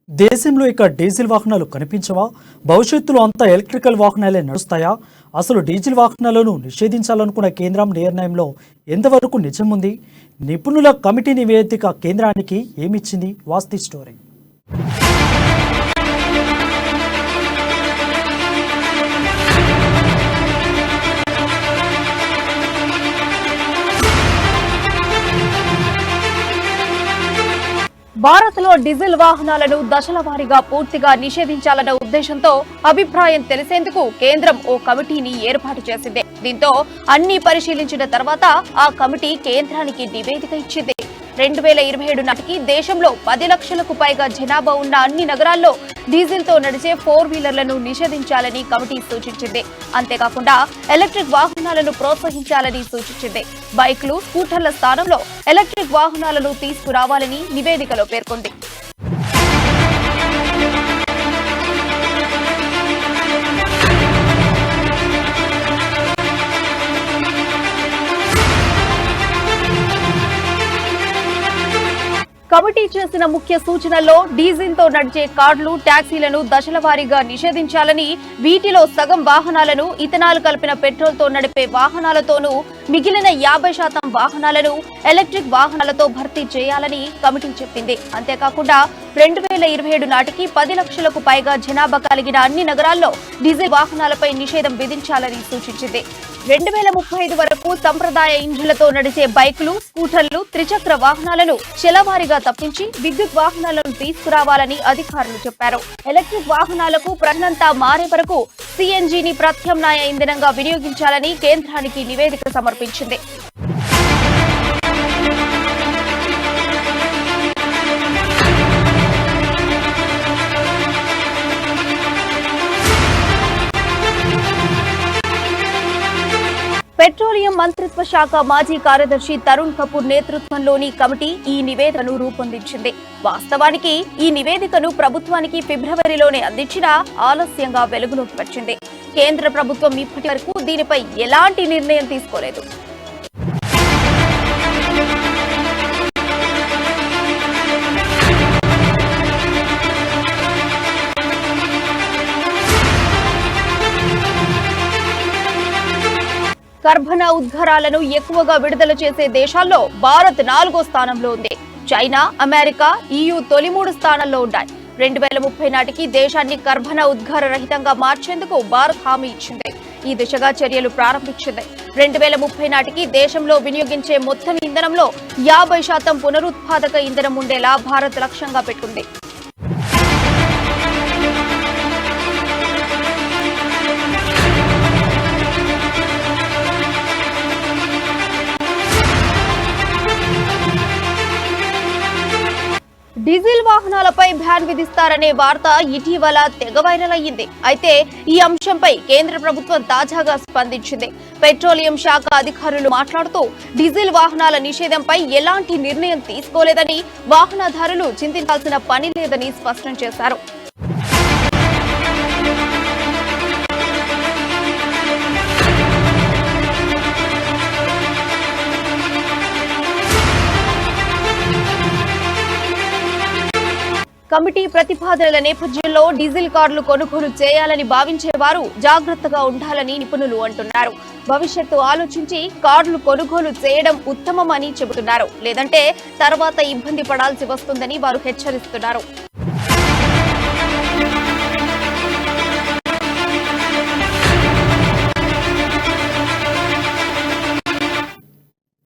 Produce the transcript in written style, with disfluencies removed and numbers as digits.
దేశంలో ఇక డీజిల్ వాహనాలు కనిపించవా? భవిష్యత్తులో అంతా ఎలక్ట్రికల్ వాహనాలే నడుస్తాయా? అసలు డీజిల్ వాహనాలను నిషేధించాలనుకున్న కేంద్రం నిర్ణయంలో ఎంతవరకు నిజముంది? నిపుణుల కమిటీ నివేదిక కేంద్రానికి ఏమిచ్చింది? వాస్తీ స్టోరీ. భారత్ లో డీజిల్ వాహనాలను దశల వారీగా పూర్తిగా నిషేధించాలన్న ఉద్దేశంతో అభిప్రాయం తెలిసేందుకు కేంద్రం ఓ కమిటీని ఏర్పాటు చేసింది. దీంతో అన్ని పరిశీలించిన తర్వాత ఆ కమిటీ కేంద్రానికి నివేదిక ఇచ్చింది. 2027 నాటికి దేశంలో 10 లక్షలకు పైగా జనాభా ఉన్న అన్ని నగరాల్లో డీజిల్ తో నడిచే 4 వీలర్లను నిషేధించాలని కమిటీ సూచించింది. అంతేకాకుండా ఎలక్ట్రిక్ వాహనాలను ప్రోత్సహించాలని సూచించింది. బైక్లు, స్కూటర్ల స్థానంలో ఎలక్ట్రిక్ వాహనాలను తీసుకురావాలని నివేదికలో పేర్కొంది. కమిటీ చేసిన ముఖ్య సూచనల్లో డీజిల్ తో నడిచే కార్లు, టాక్సీలను దశల వారీగా నిషేధించాలని, వీటిలో సగం వాహనాలను ఇథనాల్ కలిపిన పెట్రోల్ తో నడిపే వాహనాలతోనూ మిగిలిన 50% వాహనాలను ఎలక్ట్రిక్ వాహనాలతో భర్తీ చేయాలని కమిటీ చెప్పింది. అంతేకాకుండా 2027 నాటికి 10 లక్షలకు పైగా జనాభా కలిగిన అన్ని నగరాల్లో డీజిల్ వాహనాలపై నిషేధం విధించాలని సూచించింది. 2035 వరకు సంప్రదాయ ఇంజిన్లతో నడిచే బైకులు, స్కూటర్లు, త్రిచక్ర వాహనాలను శలవారీగా తప్పించి విద్యుత్ వాహనాలను తీసుకురావాలని అధికారులు చెప్పారు. ఎలక్ట్రిక్ వాహనాలకు ప్రజలంతా మారే వరకు సిఎన్జిని ప్రత్యామ్నాయ ఇంధనంగా వినియోగించాలని కేంద్రానికి నివేదిక సమర్పించింది. పెట్రోలియం మంత్రిత్వ శాఖ మాజీ కార్యదర్శి తరుణ్ కపూర్ నేతృత్వంలోని కమిటీ ఈ నివేదికను రూపొందించింది. వాస్తవానికి ఈ నివేదికను ప్రభుత్వానికి ఫిబ్రవరిలోనే అందించినా ఆలస్యంగా వెలుగులోకి వచ్చింది. కేంద్ర ప్రభుత్వం ఇప్పటి వరకు దీనిపై ఎలాంటి నిర్ణయం తీసుకోలేదు. కర్బన ఉద్గారాలను ఎక్కువగా విడుదల చేసే దేశాల్లో భారత్ 4వ స్థానంలో ఉంది. చైనా, అమెరికా, EU తొలి 3 స్థానాల్లో ఉన్నాయి. 2030 నాటికి దేశాన్ని కర్బన ఉద్గార రహితంగా మార్చేందుకు భారత్ హామీ ఇచ్చింది. ఈ దిశగా చర్యలు ప్రారంభించింది. 2030 నాటికి దేశంలో వినియోగించే మొత్తం ఇంధనంలో 50% పునరుత్పాదక ఇంధనం ఉండేలా భారత్ లక్ష్యంగా పెట్టుకుంది. డీజిల్ వాహనాలపై బ్యాన్ విధిస్తారనే వార్త ఇటీవల తెగ వైరల్ అయ్యింది. అయితే ఈ అంశంపై కేంద్ర ప్రభుత్వం తాజాగా స్పందించింది. పెట్రోలియం శాఖ అధికారులు మాట్లాడుతూ డీజిల్ వాహనాల నిషేధంపై ఎలాంటి నిర్ణయం తీసుకోలేదని, వాహనదారులు చింతించాల్సిన పని లేదని స్పష్టం చేశారు. కమిటీ ప్రతిపాదనల నేపథ్యంలో డీజిల్ కార్లు కొనుగోలు చేయాలని భావించేవారు జాగ్రత్తగా ఉండాలని నిపుణులు అంటున్నారు. భవిష్యత్తు ఆలోచించి కార్లు కొనుగోలు చేయడం ఉత్తమమని చెబుతున్నారు. లేదంటే తర్వాత ఇబ్బంది పడాల్సి వస్తుందని వారు హెచ్చరిస్తున్నారు.